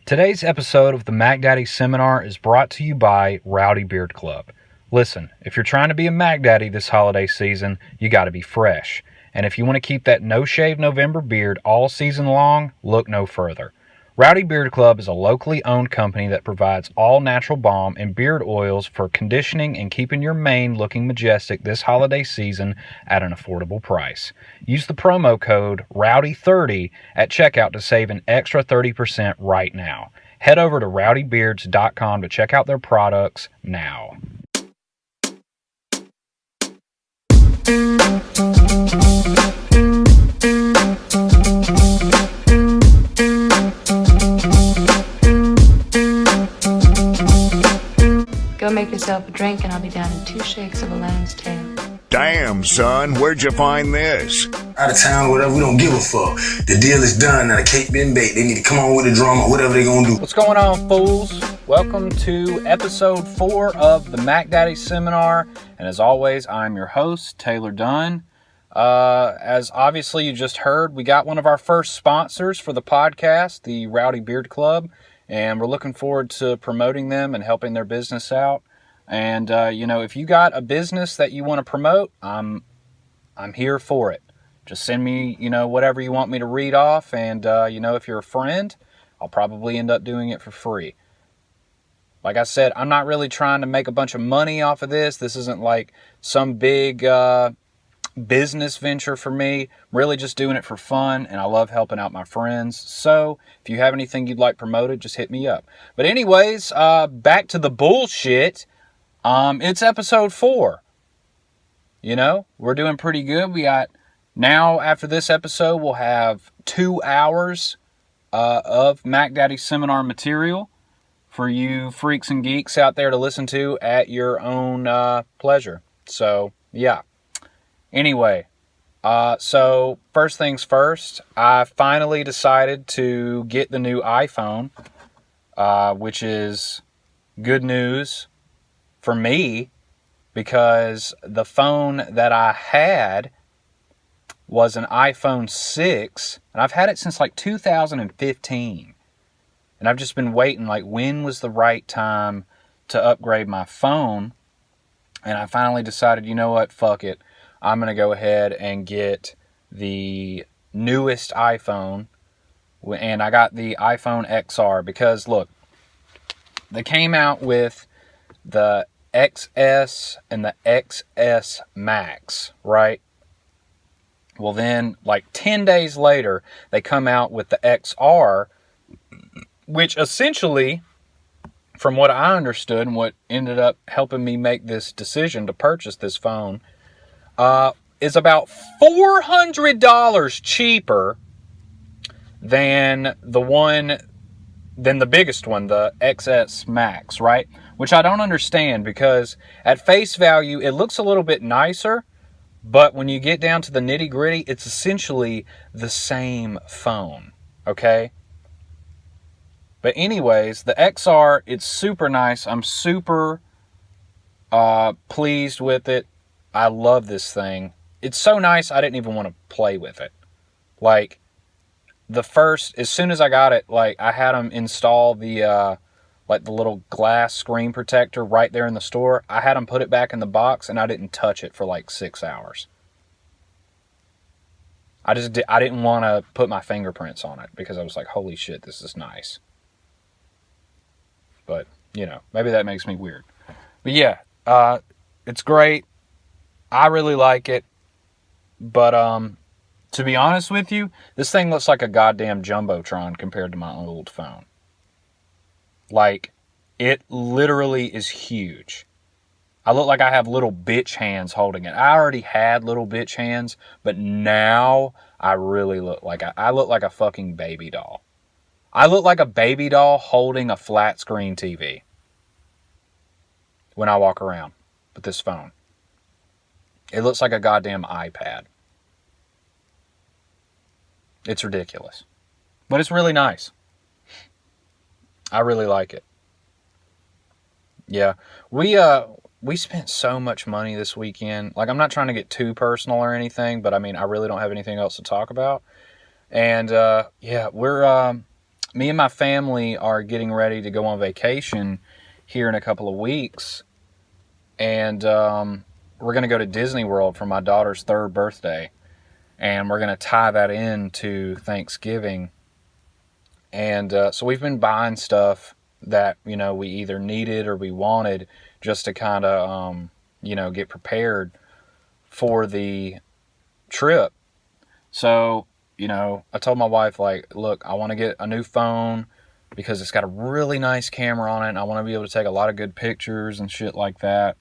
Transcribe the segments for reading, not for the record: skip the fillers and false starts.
Today's episode of the Mac Daddy Seminar is brought to you by Rowdy Beard Club. Listen, if you're trying to be a Mac Daddy this holiday season, you got to be fresh. And if you want to keep that no-shave November beard all season long, look no further. Rowdy Beard Club is a locally owned company that provides all natural balm and beard oils for conditioning and keeping your mane looking majestic this holiday season at an affordable price. Use the promo code ROWDY30 at checkout to save an extra 30% right now. Head over to rowdybeards.com to check out their products now. Go make yourself a drink and I'll be down in 2 shakes of a lamb's tail. Damn, son, where'd you find this? Out of town, whatever, we don't give a fuck. The deal is done, now the cake been baked. They need to come on with the drama, whatever they gonna do. What's going on, fools? Welcome to episode 4 of the Mac Daddy Seminar. And as always, I'm your host, Taylor Dunn. As obviously you just heard, we got one of our first sponsors for the podcast, the Rowdy Beard Club. And we're looking forward to promoting them and helping their business out. And, if you got a business that you want to promote, I'm here for it. Just send me, whatever you want me to read off. And, if you're a friend, I'll probably end up doing it for free. Like I said, I'm not really trying to make a bunch of money off of this. This isn't like some big business venture for me. I'm really just doing it for fun, and I love helping out my friends. So if you have anything you'd like promoted, just hit me up. But anyways, back to the bullshit. It's episode 4. We're doing pretty good. We got now, after this episode, we'll have 2 hours of Mac Daddy Seminar material for you freaks and geeks out there to listen to at your own pleasure. So yeah. Anyway, so first things first, I finally decided to get the new iPhone, which is good news for me because the phone that I had was an iPhone 6, and I've had it since like 2015. And I've just been waiting, like, when was the right time to upgrade my phone? And I finally decided, you know what, fuck it. I'm going to go ahead and get the newest iPhone, and I got the iPhone XR because, look, they came out with the XS and the XS Max, right? Well, then, like 10 days later, they come out with the XR, which essentially, from what I understood and what ended up helping me make this decision to purchase this phone, is about $400 cheaper than the biggest one, the XS Max, right? Which I don't understand because at face value, it looks a little bit nicer, but when you get down to the nitty gritty, it's essentially the same phone, okay? But anyways, the XR, it's super nice. I'm super pleased with it. I love this thing. It's so nice, I didn't even want to play with it. Like, as soon as I got it, like, I had them install the little glass screen protector right there in the store. I had them put it back in the box, and I didn't touch it for like 6 hours. I didn't want to put my fingerprints on it because I was like, holy shit, this is nice. But, maybe that makes me weird. But yeah, it's great. I really like it, but to be honest with you, this thing looks like a goddamn Jumbotron compared to my old phone. Like, it literally is huge. I look like I have little bitch hands holding it. I already had little bitch hands, but now I really look like a fucking baby doll. I look like a baby doll holding a flat screen TV when I walk around with this phone. It looks like a goddamn iPad. It's ridiculous. But it's really nice. I really like it. Yeah. We spent so much money this weekend. Like, I'm not trying to get too personal or anything, but I mean, I really don't have anything else to talk about. And, yeah, we're me and my family are getting ready to go on vacation here in a couple of weeks. And we're going to go to Disney World for my daughter's 3rd birthday. And we're going to tie that into Thanksgiving. And so we've been buying stuff that, we either needed or we wanted just to kind of, get prepared for the trip. So, I told my wife, look, I want to get a new phone because it's got a really nice camera on it, and I want to be able to take a lot of good pictures and shit like that.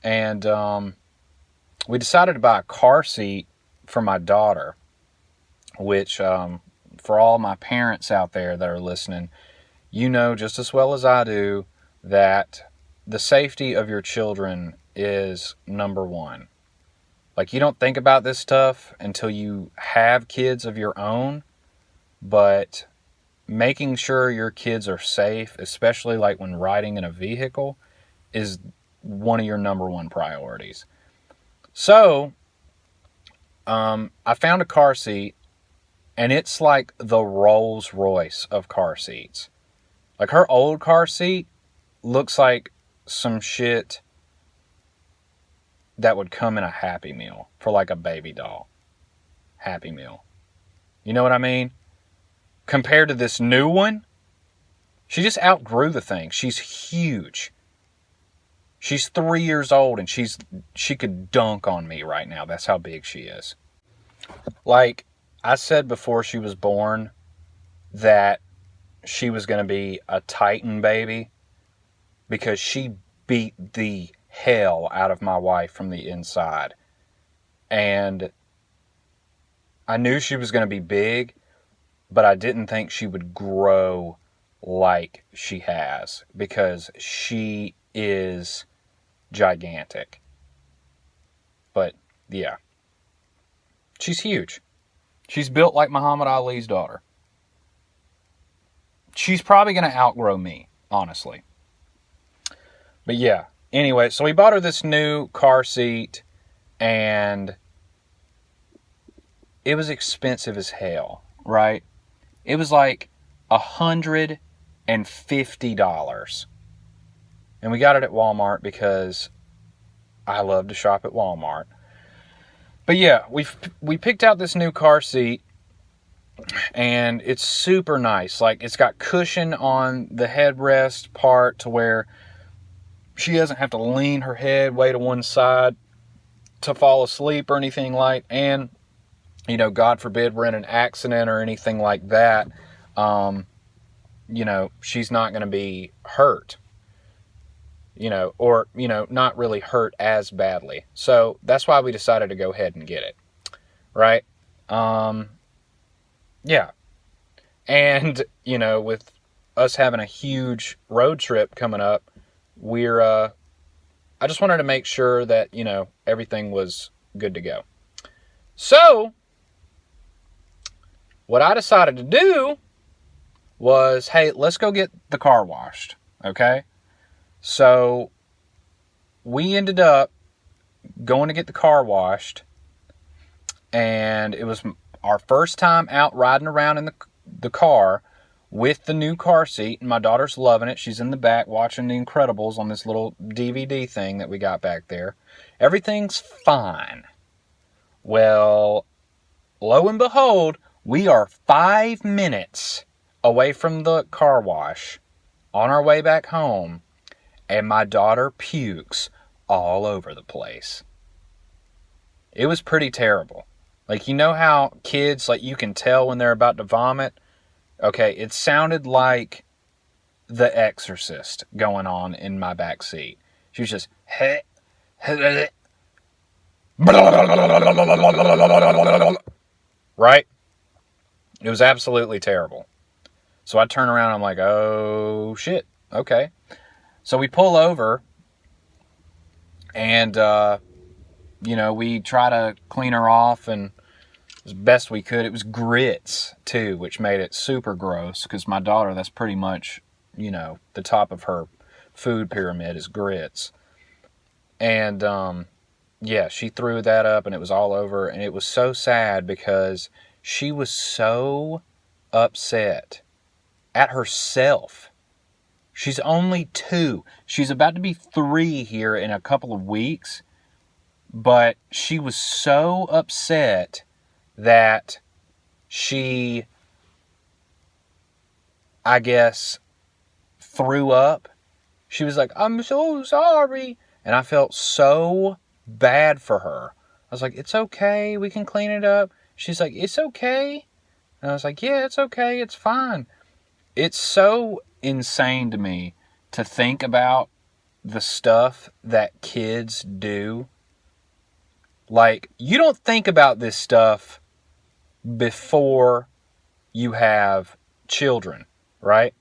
And we decided to buy a car seat for my daughter, which, for all my parents out there that are listening, just as well as I do that the safety of your children is number one. You don't think about this stuff until you have kids of your own, but making sure your kids are safe, especially when riding in a vehicle, is one of your number one priorities. So, I found a car seat, and it's like the Rolls Royce of car seats. Her old car seat looks like some shit that would come in a Happy Meal for a baby doll. Happy Meal. You know what I mean? Compared to this new one, she just outgrew the thing. She's huge. She's 3 years old and she could dunk on me right now. That's how big she is. I said before she was born that she was going to be a Titan baby because she beat the hell out of my wife from the inside. And I knew she was going to be big, but I didn't think she would grow like she has because she is gigantic. But yeah, she's huge. She's built like Muhammad Ali's daughter. She's probably going to outgrow me, honestly. But yeah, anyway, so we bought her this new car seat, and it was expensive as hell, right? It was like $150. And we got it at Walmart because I love to shop at Walmart. But yeah, we picked out this new car seat, and it's super nice. It's got cushion on the headrest part to where she doesn't have to lean her head way to one side to fall asleep or anything like. And, God forbid we're in an accident or anything like that, she's not going to be hurt. Or not really hurt as badly. So that's why we decided to go ahead and get it. Right? Yeah. And, with us having a huge road trip coming up, I just wanted to make sure that, everything was good to go. So, what I decided to do was, hey, let's go get the car washed. Okay? So, we ended up going to get the car washed, and it was our first time out riding around in the car with the new car seat, and my daughter's loving it. She's in the back watching The Incredibles on this little DVD thing that we got back there. Everything's fine. Well, lo and behold, we are 5 minutes away from the car wash on our way back home, and my daughter pukes all over the place. It was pretty terrible. How kids, you can tell when they're about to vomit? Okay, it sounded like The Exorcist going on in my back seat. She was just, right? It was absolutely terrible. So I turn around, I'm like, oh shit, okay. So we pull over, and, we try to clean her off, and as best we could. It was grits, too, which made it super gross, because my daughter, that's pretty much, the top of her food pyramid is grits. And, yeah, she threw that up, and it was all over, and it was so sad, because she was so upset at herself. She's only 2. She's about to be 3 here in a couple of weeks. But she was so upset that she, I guess, threw up. She was like, I'm so sorry. And I felt so bad for her. I was like, it's okay. We can clean it up. She's like, it's okay. And I was like, yeah, it's okay. It's fine. It's so insane to me to think about the stuff that kids do. Like, you don't think about this stuff before you have children, right?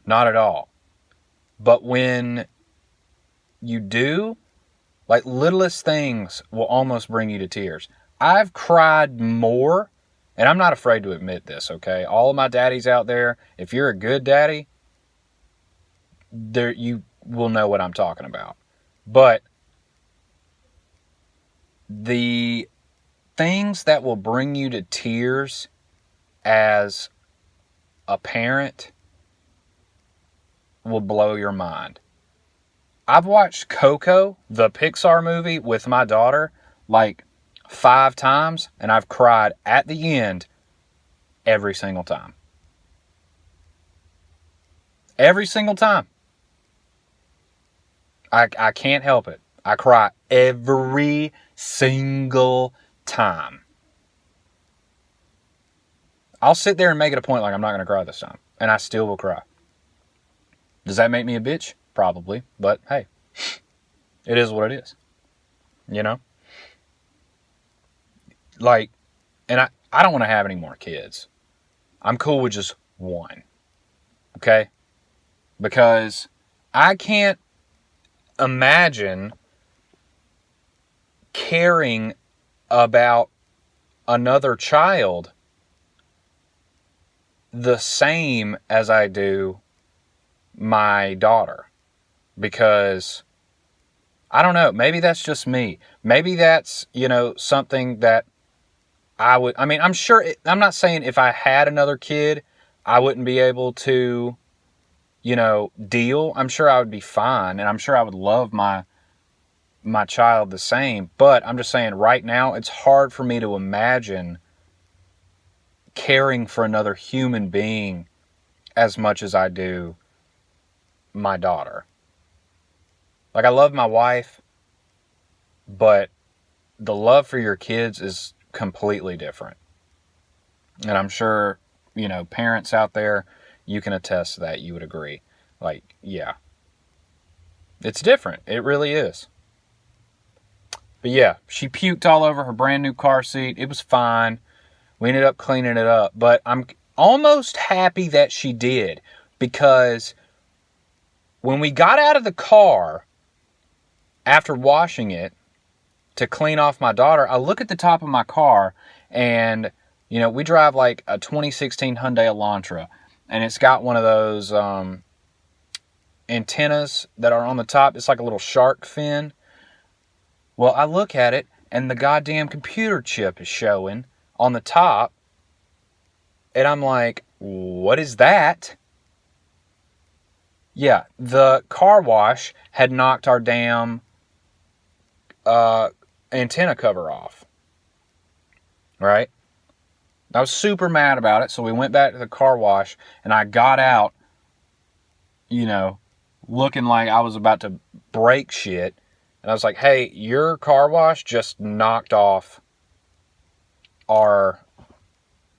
Not at all. But when you do, like, littlest things will almost bring you to tears. I've cried more, and I'm not afraid to admit this, okay? All of my daddies out there, if you're a good daddy, you will know what I'm talking about. But the things that will bring you to tears as a parent will blow your mind. I've watched Coco, the Pixar movie, with my daughter like 5 times, and I've cried at the end every single time. Every single time. I can't help it. I cry every single time. I'll sit there and make it a point like I'm not going to cry this time, and I still will cry. Does that make me a bitch? Probably, but hey, it is what it is. You know? Like, and I don't want to have any more kids. I'm cool with just one. Okay? Because I can't imagine caring about another child the same as I do my daughter. Because, I don't know, maybe that's just me. Maybe that's, something that I'm sure, I'm not saying if I had another kid, I wouldn't be able to, deal. I'm sure I would be fine, and I'm sure I would love my child the same. But I'm just saying right now, it's hard for me to imagine caring for another human being as much as I do my daughter. Like, I love my wife, but the love for your kids is completely different. And I'm sure, parents out there, you can attest to that. You would agree. Like, yeah. It's different. It really is. But yeah, she puked all over her brand new car seat. It was fine. We ended up cleaning it up. But I'm almost happy that she did. Because when we got out of the car, after washing it to clean off my daughter, I look at the top of my car and, we drive like a 2016 Hyundai Elantra, and it's got one of those antennas that are on the top. It's like a little shark fin. Well, I look at it and the goddamn computer chip is showing on the top, and I'm like, what is that? Yeah, the car wash had knocked our damn antenna cover off. Right? I was super mad about it, so we went back to the car wash, and I got out, looking like I was about to break shit. And I was like, hey, your car wash just knocked off our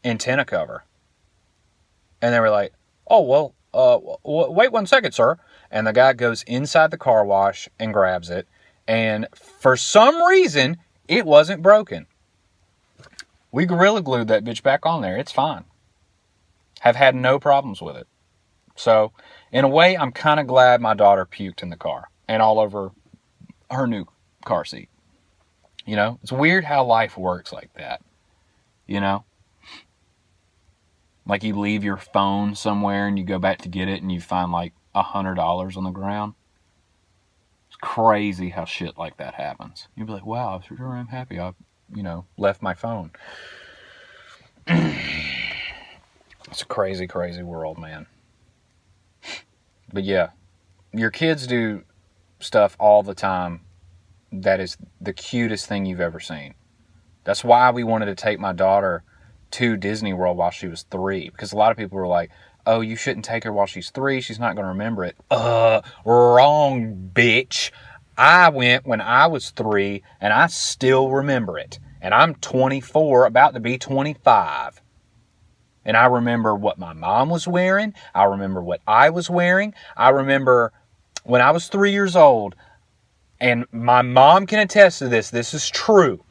antenna cover. And they were like, oh, well, wait 1 second, sir. And the guy goes inside the car wash and grabs it. And for some reason, it wasn't broken. We Gorilla Glued that bitch back on there. It's fine. Have had no problems with it. So, in a way, I'm kind of glad my daughter puked in the car and all over her new car seat. It's weird how life works like that. Like, you leave your phone somewhere and you go back to get it and you find like $100 on the ground. It's crazy how shit like that happens. You'll be like, wow, sure I'm happy I, left my phone. It's a crazy, crazy world, man. But yeah, your kids do stuff all the time that is the cutest thing you've ever seen. That's why we wanted to take my daughter to Disney World while she was 3. Because a lot of people were like, oh, you shouldn't take her while she's 3. She's not going to remember it. Wrong, bitch. I went when I was 3, and I still remember it. And I'm 24, about to be 25. And I remember what my mom was wearing. I remember what I was wearing. I remember when I was 3 years old, and my mom can attest to this. This is true.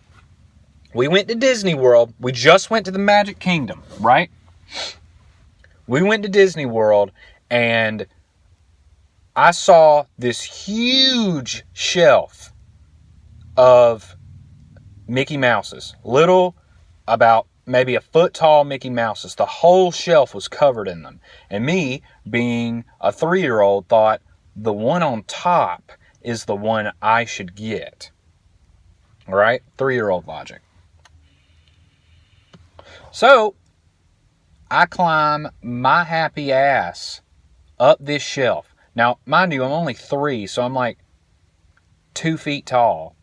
We went to Disney World. We just went to the Magic Kingdom, right? We went to Disney World, and I saw this huge shelf of Mickey Mouses. Little, about maybe a foot tall Mickey Mouses. The whole shelf was covered in them. And me, being a 3-year-old, thought the one on top is the one I should get. All right? 3-year-old logic. So, I climb my happy ass up this shelf. Now, mind you, I'm only 3, so I'm like 2 feet tall.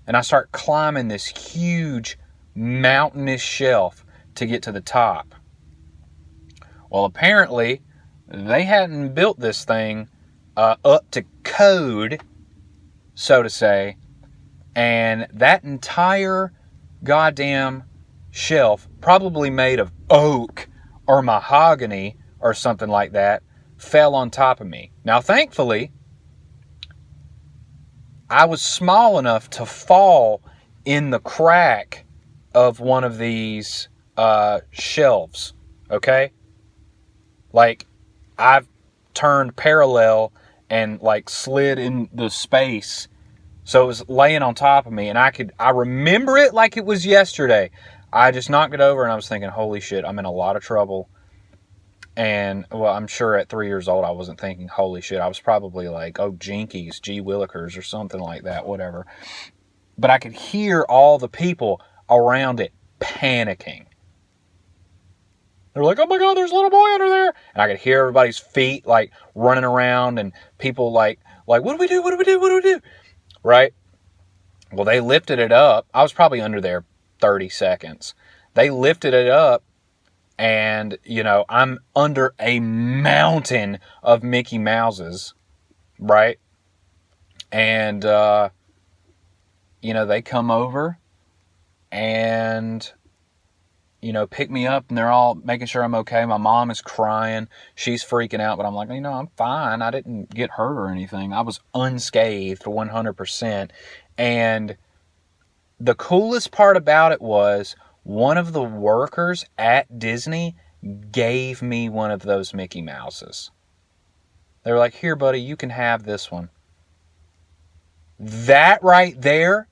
And I start climbing this huge mountainous shelf to get to the top. Well, apparently, they hadn't built this thing up to code, so to say, and that entire goddamn shelf, probably made of oak or mahogany or something like that, fell on top of me. Now, thankfully, I was small enough to fall in the crack of one of these shelves, okay? Like, I've turned parallel and, like, slid in the space, so it was laying on top of me, and I remember it like it was yesterday. I just knocked it over, and I was thinking, holy shit, I'm in a lot of trouble. And, well, I'm sure at 3 years old, I wasn't thinking, holy shit. I was probably like, oh, jinkies, gee willikers, or something like that, whatever. But I could hear all the people around it panicking. They're like, oh my God, there's a little boy under there. And I could hear everybody's feet, like, running around, and people like, what do we do, what do we do, what do we do? Right? Well, they lifted it up. I was probably under there 30 seconds. They lifted it up, and, you know, I'm under a mountain of Mickey Mouses, right? And, you know, they come over and, you know, pick me up, and they're all making sure I'm okay. My mom is crying. She's freaking out, but I'm like, you know, I'm fine. I didn't get hurt or anything. I was unscathed 100%. And the coolest part about it was one of the workers at Disney gave me one of those Mickey Mouses. They were like, here, buddy, you can have this one. That right there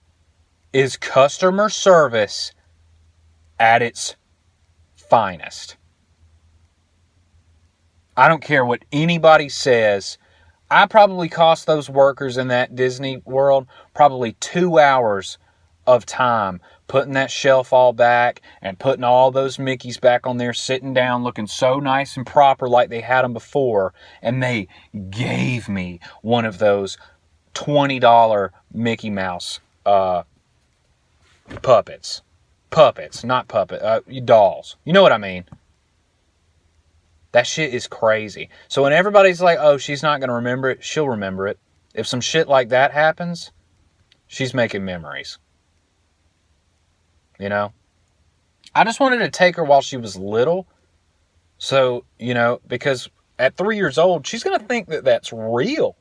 is customer service at its finest. I don't care what anybody says. I probably cost those workers in that Disney World probably 2 hours of time putting that shelf all back and putting all those Mickeys back on there, sitting down looking so nice and proper like they had them before. And they gave me one of those $20 Mickey Mouse puppets. Puppets, not dolls. You know what I mean? That shit is crazy. So when everybody's like, oh, she's not going to remember it, she'll remember it. If some shit like that happens, she's making memories. You know? I just wanted to take her while she was little. So, you know, because at 3 years old, she's going to think that that's real.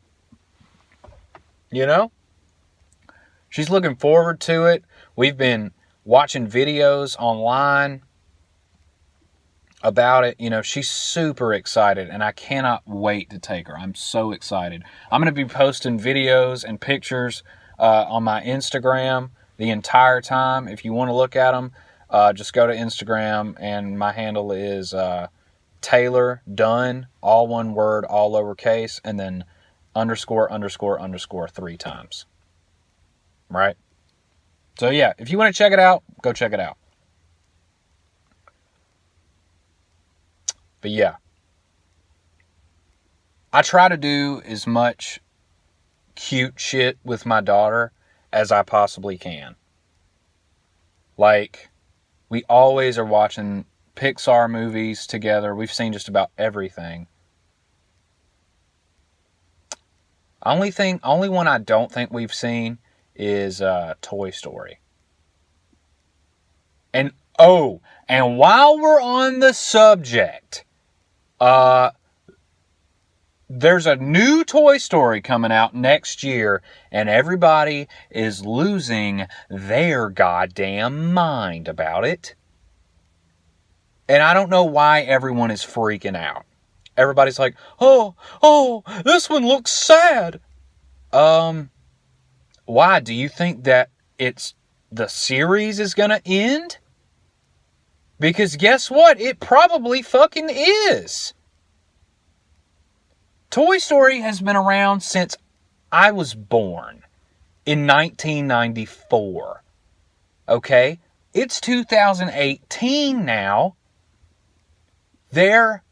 You know? She's looking forward to it. We've been watching videos online about it. You know, she's super excited, and I cannot wait to take her. I'm so excited. I'm going to be posting videos and pictures on my Instagram the entire time. If you want to look at them, just go to Instagram, and my handle is Taylor Dunn, all one word, all lowercase, and then ___ 3 times. Right? So yeah, if you want to check it out, go check it out. But yeah. I try to do as much cute shit with my daughter as I possibly can. Like, we always are watching Pixar movies together. We've seen just about everything. Only one I don't think we've seen is Toy Story. And while we're on the subject, there's a new Toy Story coming out next year, and everybody is losing their goddamn mind about it. And I don't know why everyone is freaking out. Everybody's like, oh, this one looks sad. Why? Do you think that the series is gonna end? Because guess what? It probably fucking is. Toy Story has been around since I was born in 1994. Okay? It's 2018 now. There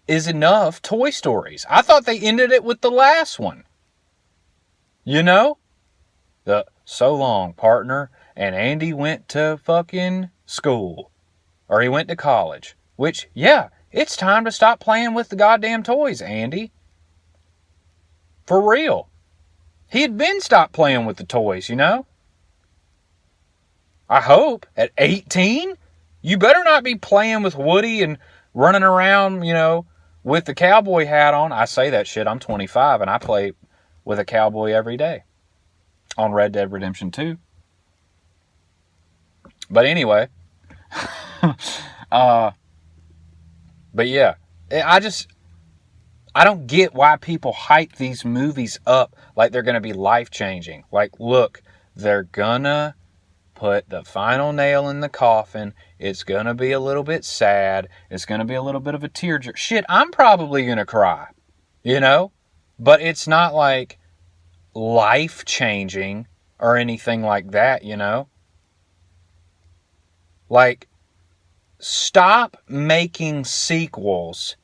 is enough Toy Stories. I thought they ended it with the last one. You know? The so long, partner, and Andy went to fucking school. Or he went to college. Which, yeah, it's time to stop playing with the goddamn toys, Andy. For real. He had been stopped playing with the toys, you know? I hope. At 18? You better not be playing with Woody and running around, you know, with the cowboy hat on. I say that shit. I'm 25 and I play with a cowboy every day. On Red Dead Redemption 2. But anyway. But yeah. I don't get why people hype these movies up like they're going to be life-changing. Like, look, they're gonna put the final nail in the coffin. It's going to be a little bit sad. It's going to be a little bit of a tearjerker. Shit, I'm probably going to cry, you know? But it's not like life-changing or anything like that, you know? Like, stop making sequels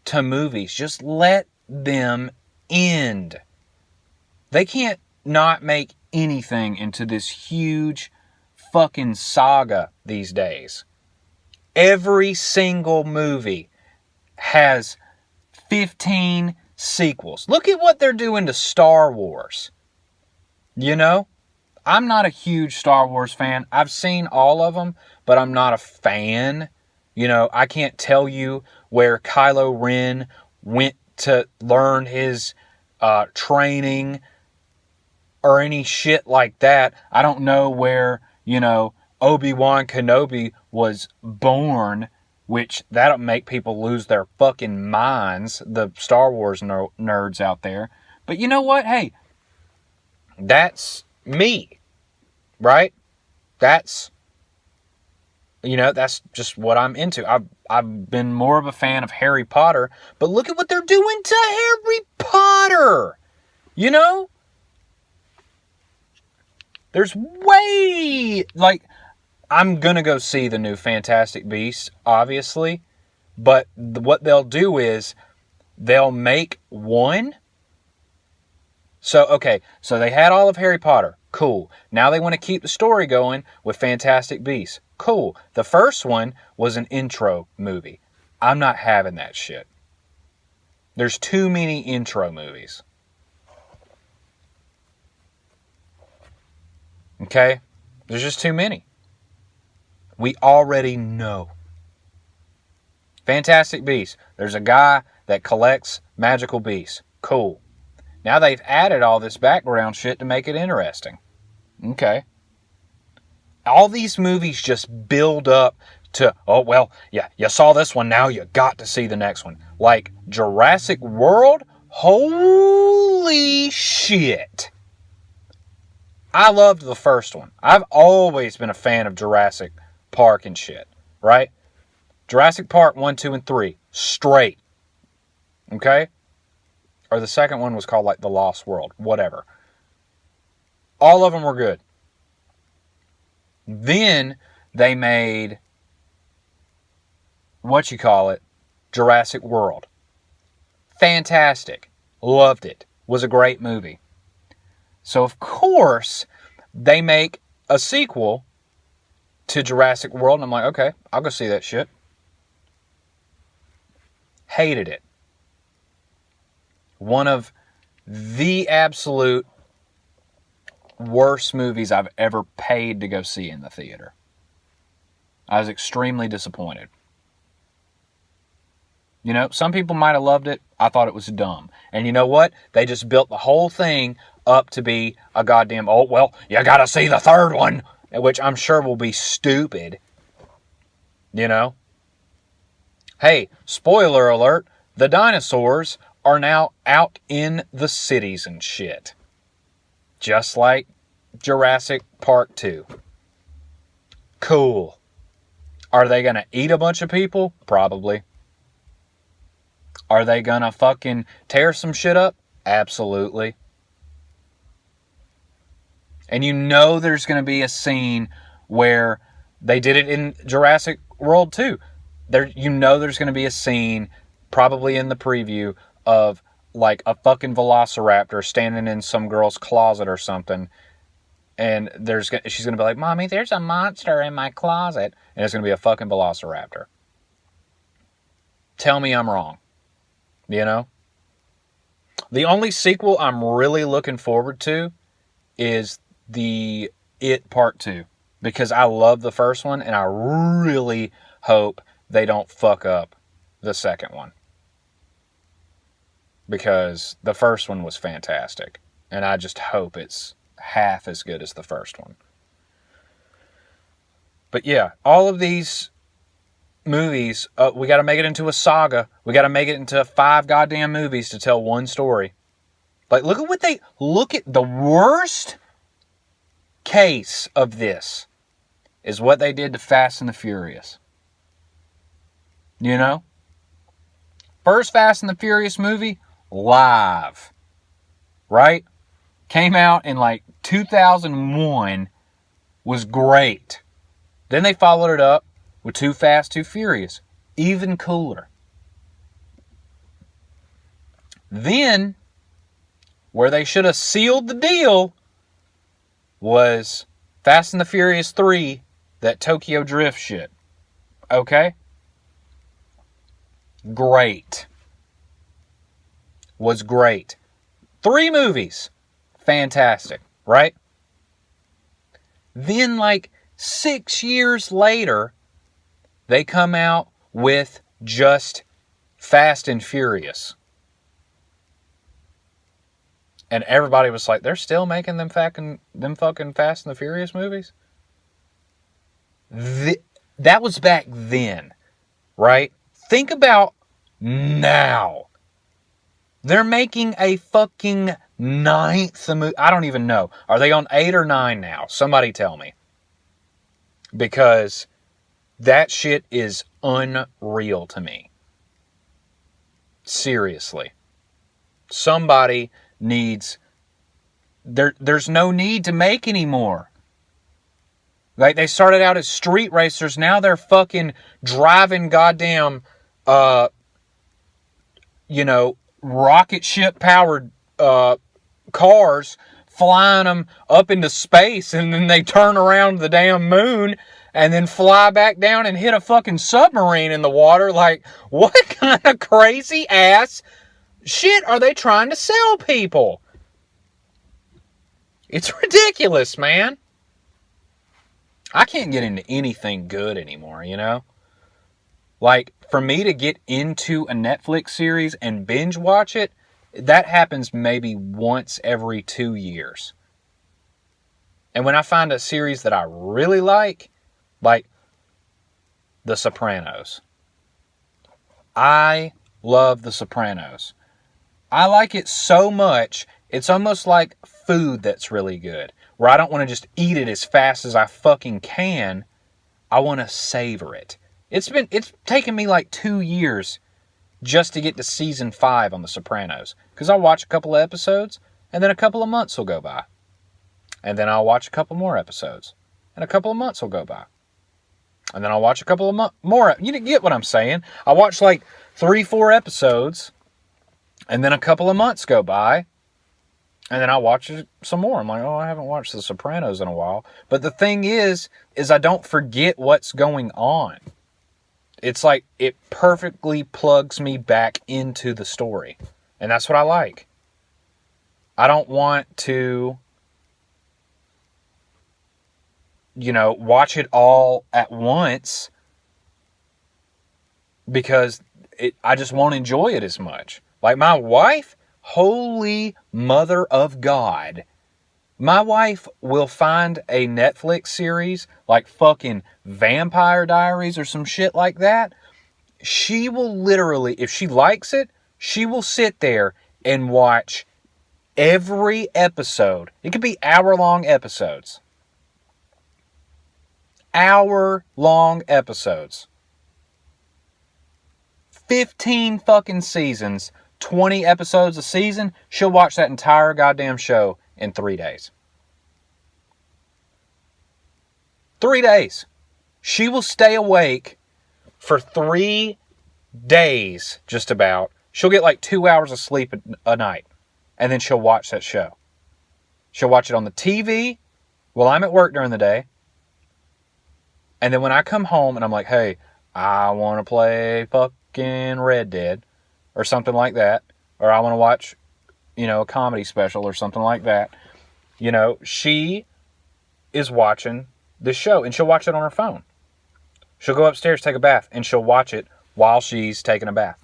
to movies. Just let them end. They can't not make anything into this huge fucking saga these days. Every single movie has 15 sequels. Look at what they're doing to Star Wars. You know? I'm not a huge Star Wars fan. I've seen all of them, but I'm not a fan. You know, I can't tell you where Kylo Ren went to learn his training or any shit like that. I don't know where, you know, Obi-Wan Kenobi was born, which that'll make people lose their fucking minds, the Star Wars nerds out there. But you know what? Hey, that's me, right? That's, you know, that's just what I'm into. I've been more of a fan of Harry Potter, but look at what they're doing to Harry Potter. You know? There's I'm gonna go see the new Fantastic Beasts, obviously, but what they'll do is they'll make one. So they had all of Harry Potter. Cool. Now they want to keep the story going with Fantastic Beasts. Cool. The first one was an intro movie. I'm not having that shit. There's too many intro movies. Okay? There's just too many. We already know. Fantastic Beasts. There's a guy that collects magical beasts. Cool. Now they've added all this background shit to make it interesting. Okay. All these movies just build up to, oh, well, yeah, you saw this one, now you got to see the next one. Like Jurassic World? Holy shit. I loved the first one. I've always been a fan of Jurassic Park and shit, right? Jurassic Park 1, 2, and 3. Straight. Okay? Or the second one was called like The Lost World. Whatever. All of them were good. Then they made, Jurassic World. Fantastic. Loved it. Was a great movie. So, of course, they make a sequel to Jurassic World. And I'm like, okay, I'll go see that shit. Hated it. One of the absolute worst movies I've ever paid to go see in the theater. I was extremely disappointed. You know, some people might have loved it. I thought it was dumb. And you know what? They just built the whole thing up to be a goddamn, oh, well, you gotta see the third one, which I'm sure will be stupid. You know? Hey, spoiler alert, the dinosaurs are now out in the cities and shit. Just like Jurassic Park 2. Cool. Are they gonna eat a bunch of people? Probably. Are they gonna fucking tear some shit up? Absolutely. And you know there's gonna be a scene where they did it in Jurassic World 2. You know there's gonna be a scene, probably in the preview, of like a fucking velociraptor standing in some girl's closet or something. And she's gonna be like, Mommy, there's a monster in my closet. And it's gonna be a fucking velociraptor. Tell me I'm wrong. You know? The only sequel I'm really looking forward to is the It Part 2. Because I love the first one, and I really hope they don't fuck up the second one. Because the first one was fantastic. And I just hope it's half as good as the first one. But yeah, all of these movies, we got to make it into a saga. We got to make it into 5 goddamn movies to tell one story. Like, look at the worst case of this is what they did to Fast and the Furious. You know? First Fast and the Furious movie, live. Right? Came out in like 2001, was great. Then they followed it up with Too Fast, Too Furious. Even cooler. Then, where they should have sealed the deal was Fast and the Furious 3, that Tokyo Drift shit. Okay? Great. Was great. 3 movies. Fantastic. Right? Then, like 6 years later, they come out with just Fast and Furious. And everybody was like, they're still making them fucking Fast and the Furious movies? That was back then, right? Think about now. They're making a fucking 9th movie. I don't even know. Are they on 8 or 9 now? Somebody tell me. Because that shit is unreal to me. Seriously. Somebody needs... There's no need to make any more. Like, they started out as street racers. Now they're fucking driving goddamn, rocket ship powered cars, flying them up into space, and then they turn around the damn moon and then fly back down and hit a fucking submarine in the water. Like, what kind of crazy ass shit are they trying to sell people? It's ridiculous, man. I can't get into anything good anymore, you know? Like, for me to get into a Netflix series and binge watch it, that happens maybe once every 2 years. And when I find a series that I really like The Sopranos. I love The Sopranos. I like it so much, it's almost like food that's really good. Where I don't want to just eat it as fast as I fucking can. I want to savor it. It's taken me like 2 years just to get to season 5 on The Sopranos. Because I'll watch a couple of episodes, and then a couple of months will go by. And then I'll watch a couple more episodes, and a couple of months will go by. And then I'll watch a couple of more. You get what I'm saying? I watch like 3-4 episodes, and then a couple of months go by, and then I watch it some more. I'm like, oh, I haven't watched The Sopranos in a while. But the thing is I don't forget what's going on. It's like it perfectly plugs me back into the story. And that's what I like. I don't want to, watch it all at once because I just won't enjoy it as much. Like my wife, holy mother of God, my wife will find a Netflix series like fucking Vampire Diaries or some shit like that. She will literally, if she likes it, she will sit there and watch every episode. It could be hour-long episodes. Hour-long episodes. 15 fucking seasons, 20 episodes a season. She'll watch that entire goddamn show in 3 days. 3 days. She will stay awake for 3 days, just about. She'll get like 2 hours of sleep a night. And then she'll watch that show. She'll watch it on the TV while I'm at work during the day. And then when I come home and I'm like, hey, I want to play fucking Red Dead or something like that. Or I want to watch, a comedy special or something like that. She is watching this show and she'll watch it on her phone. She'll go upstairs, take a bath, and she'll watch it while she's taking a bath.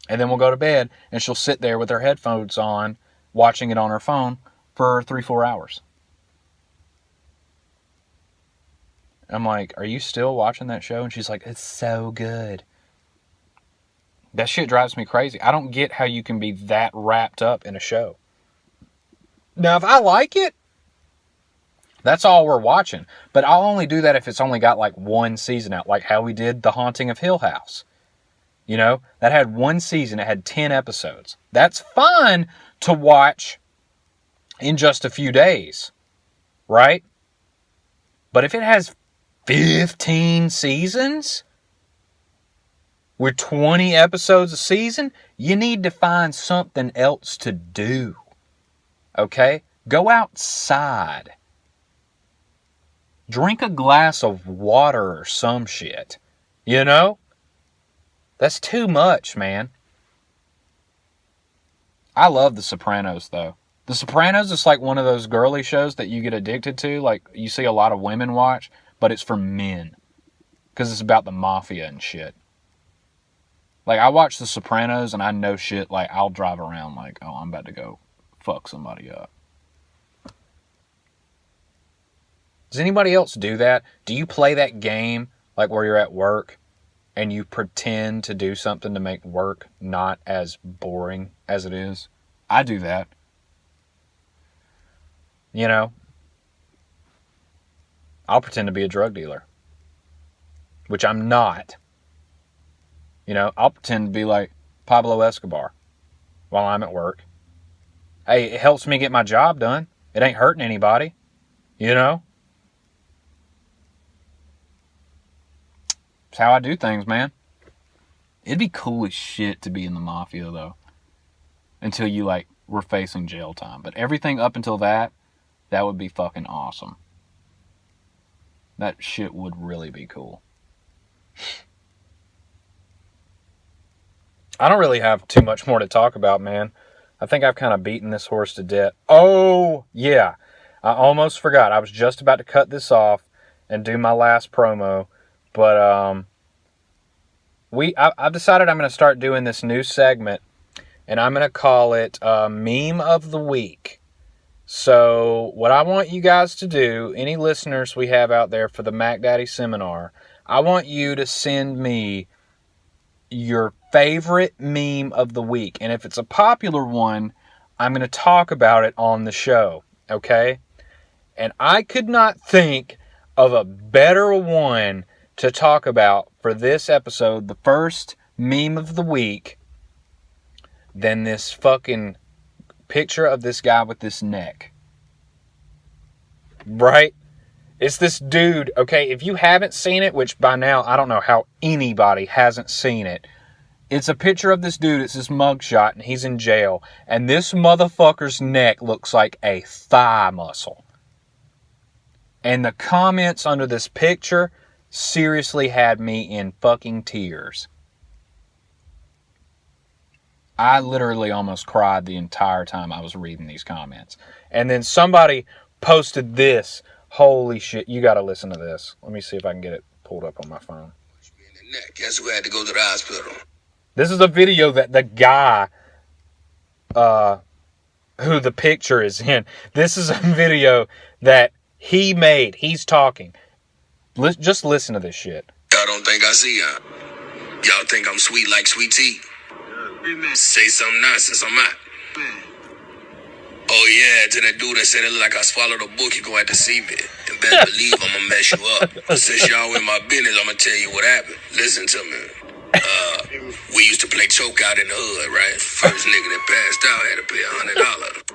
And then we'll go to bed and she'll sit there with her headphones on, watching it on her phone for 3-4 hours. I'm like, are you still watching that show? And she's like, it's so good. That shit drives me crazy. I don't get how you can be that wrapped up in a show. Now, if I like it, that's all we're watching. But I'll only do that if it's only got like one season out, like how we did The Haunting of Hill House. That had one season. It had 10 episodes. That's fine to watch in just a few days, right? But if it has 15 seasons with 20 episodes a season, you need to find something else to do. Okay? Go outside. Drink a glass of water or some shit. That's too much, man. I love The Sopranos, though. The Sopranos is like one of those girly shows that you get addicted to. Like, you see a lot of women watch, but it's for men. Because it's about the mafia and shit. Like, I watch The Sopranos and I know shit. Like, I'll drive around like, oh, I'm about to go fuck somebody up. Does anybody else do that? Do you play that game, like where you're at work, and you pretend to do something to make work not as boring as it is? I do that. I'll pretend to be a drug dealer, which I'm not. I'll pretend to be like Pablo Escobar while I'm at work. Hey, it helps me get my job done. It ain't hurting anybody, It's how I do things, man. It'd be cool as shit to be in the mafia, though. Until you, were facing jail time. But everything up until that would be fucking awesome. That shit would really be cool. I don't really have too much more to talk about, man. I think I've kind of beaten this horse to death. Oh, yeah. I almost forgot. I was just about to cut this off and do my last promo. But I've decided I'm going to start doing this new segment, and I'm going to call it Meme of the Week. So what I want you guys to do, any listeners we have out there for the Mac Daddy Seminar, I want you to send me your favorite meme of the week. And if it's a popular one, I'm going to talk about it on the show, okay? And I could not think of a better one to talk about for this episode, the first meme of the week, than this fucking picture of this guy with this neck. Right? It's this dude, okay? If you haven't seen it, which by now I don't know how anybody hasn't seen it, It's a picture of this dude. It's this mugshot, and he's in jail. And this motherfucker's neck looks like a thigh muscle. And the comments under this picture seriously had me in fucking tears. I literally almost cried the entire time I was reading these comments. And then somebody posted this. Holy shit, you gotta listen to this. Let me see if I can get it pulled up on my phone. Guess who had to go to the hospital? This is a video that the guy who the picture is in. This is a video that he made. He's talking. Just listen to this shit. Y'all don't think I see y'all. Y'all think I'm sweet like sweet tea. Say something nonsense, I'm out. Oh yeah, to that dude that said it looked like I swallowed a book, you gonna have to see me. And better believe I'm gonna mess you up. Since y'all in my business, I'm gonna tell you what happened. Listen to me. We used to play choke out in the hood, right? First nigga that passed out had to pay $100.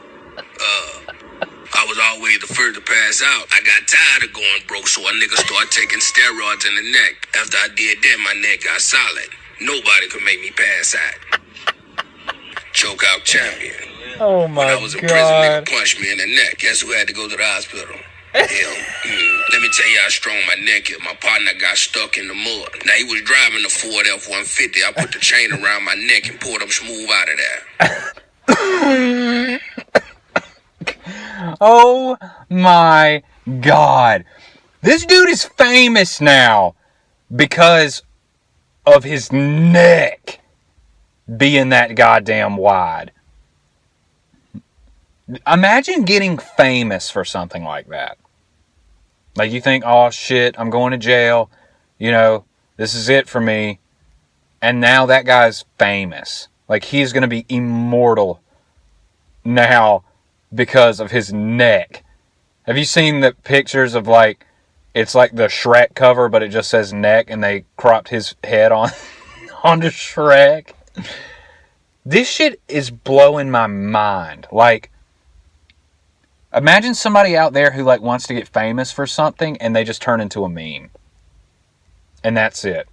I was always the first to pass out. I got tired of going broke, so a nigga started taking steroids in the neck. After I did that, my neck got solid. Nobody could make me pass out. Choke out champion. Oh my God. When I was in prison, nigga punched me in the neck. Guess who had to go to the hospital? Him. Let me tell you how strong my neck is. My partner got stuck in the mud. Now he was driving the Ford F-150. I put the chain around my neck and pulled him smooth out of there. Oh my God. This dude is famous now because of his neck being that goddamn wide. Imagine getting famous for something like that. Like you think, oh shit, I'm going to jail. You know, this is it for me. And now that guy's famous. Like he's going to be immortal now because of his neck. Have you seen the pictures of like, it's like the Shrek cover, but it just says neck and they cropped his head on onto Shrek? This shit is blowing my mind. Like, imagine somebody out there who like wants to get famous for something and they just turn into a meme. And that's it.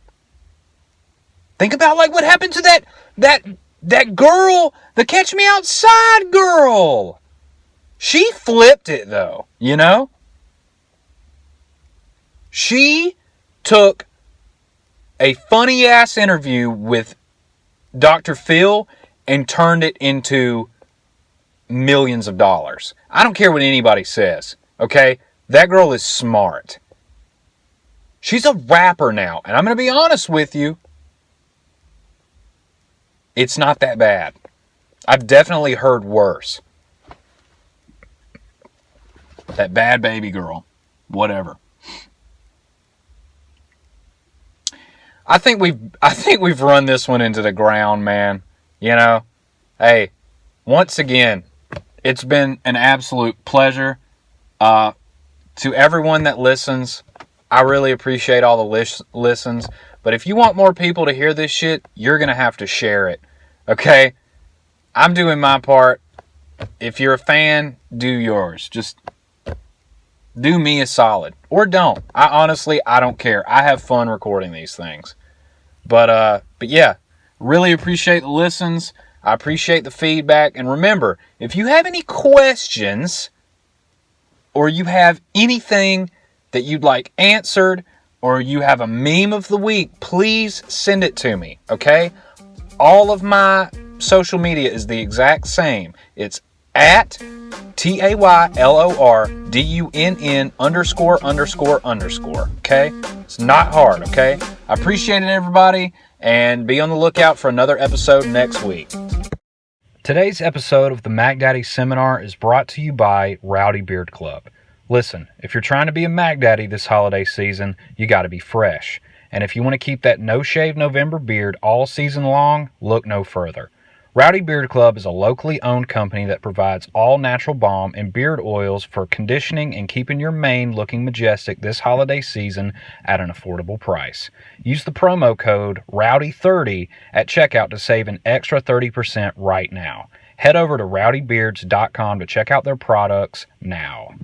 Think about like what happened to that girl, the Catch Me Outside girl. She flipped it though, you know? She took a funny ass interview with Dr. Phil and turned it into millions of dollars. I don't care what anybody says, okay? That girl is smart. She's a rapper now, and I'm going to be honest with you. It's not that bad. I've definitely heard worse. That bad baby girl. Whatever. I think we've run this one into the ground, man. You know? Hey, once again, it's been an absolute pleasure. To everyone that listens, I really appreciate all the listens. But if you want more people to hear this shit, you're going to have to share it. Okay? I'm doing my part. If you're a fan, do yours. Just do me a solid. Or don't. I don't care. I have fun recording these things. But yeah, really appreciate the listens. I appreciate the feedback. And remember, if you have any questions or you have anything that you'd like answered or you have a meme of the week, please send it to me, okay? All of my social media is the exact same. It's at TAYLORDUNN____. Okay? It's not hard, okay? I appreciate it, everybody, and be on the lookout for another episode next week. Today's episode of the Mac Daddy Seminar is brought to you by Rowdy Beard Club. Listen, if you're trying to be a Mac Daddy this holiday season, you got to be fresh. And if you want to keep that no-shave November beard all season long, look no further. Rowdy Beard Club is a locally owned company that provides all natural balm and beard oils for conditioning and keeping your mane looking majestic this holiday season at an affordable price. Use the promo code ROWDY30 at checkout to save an extra 30% right now. Head over to rowdybeards.com to check out their products now.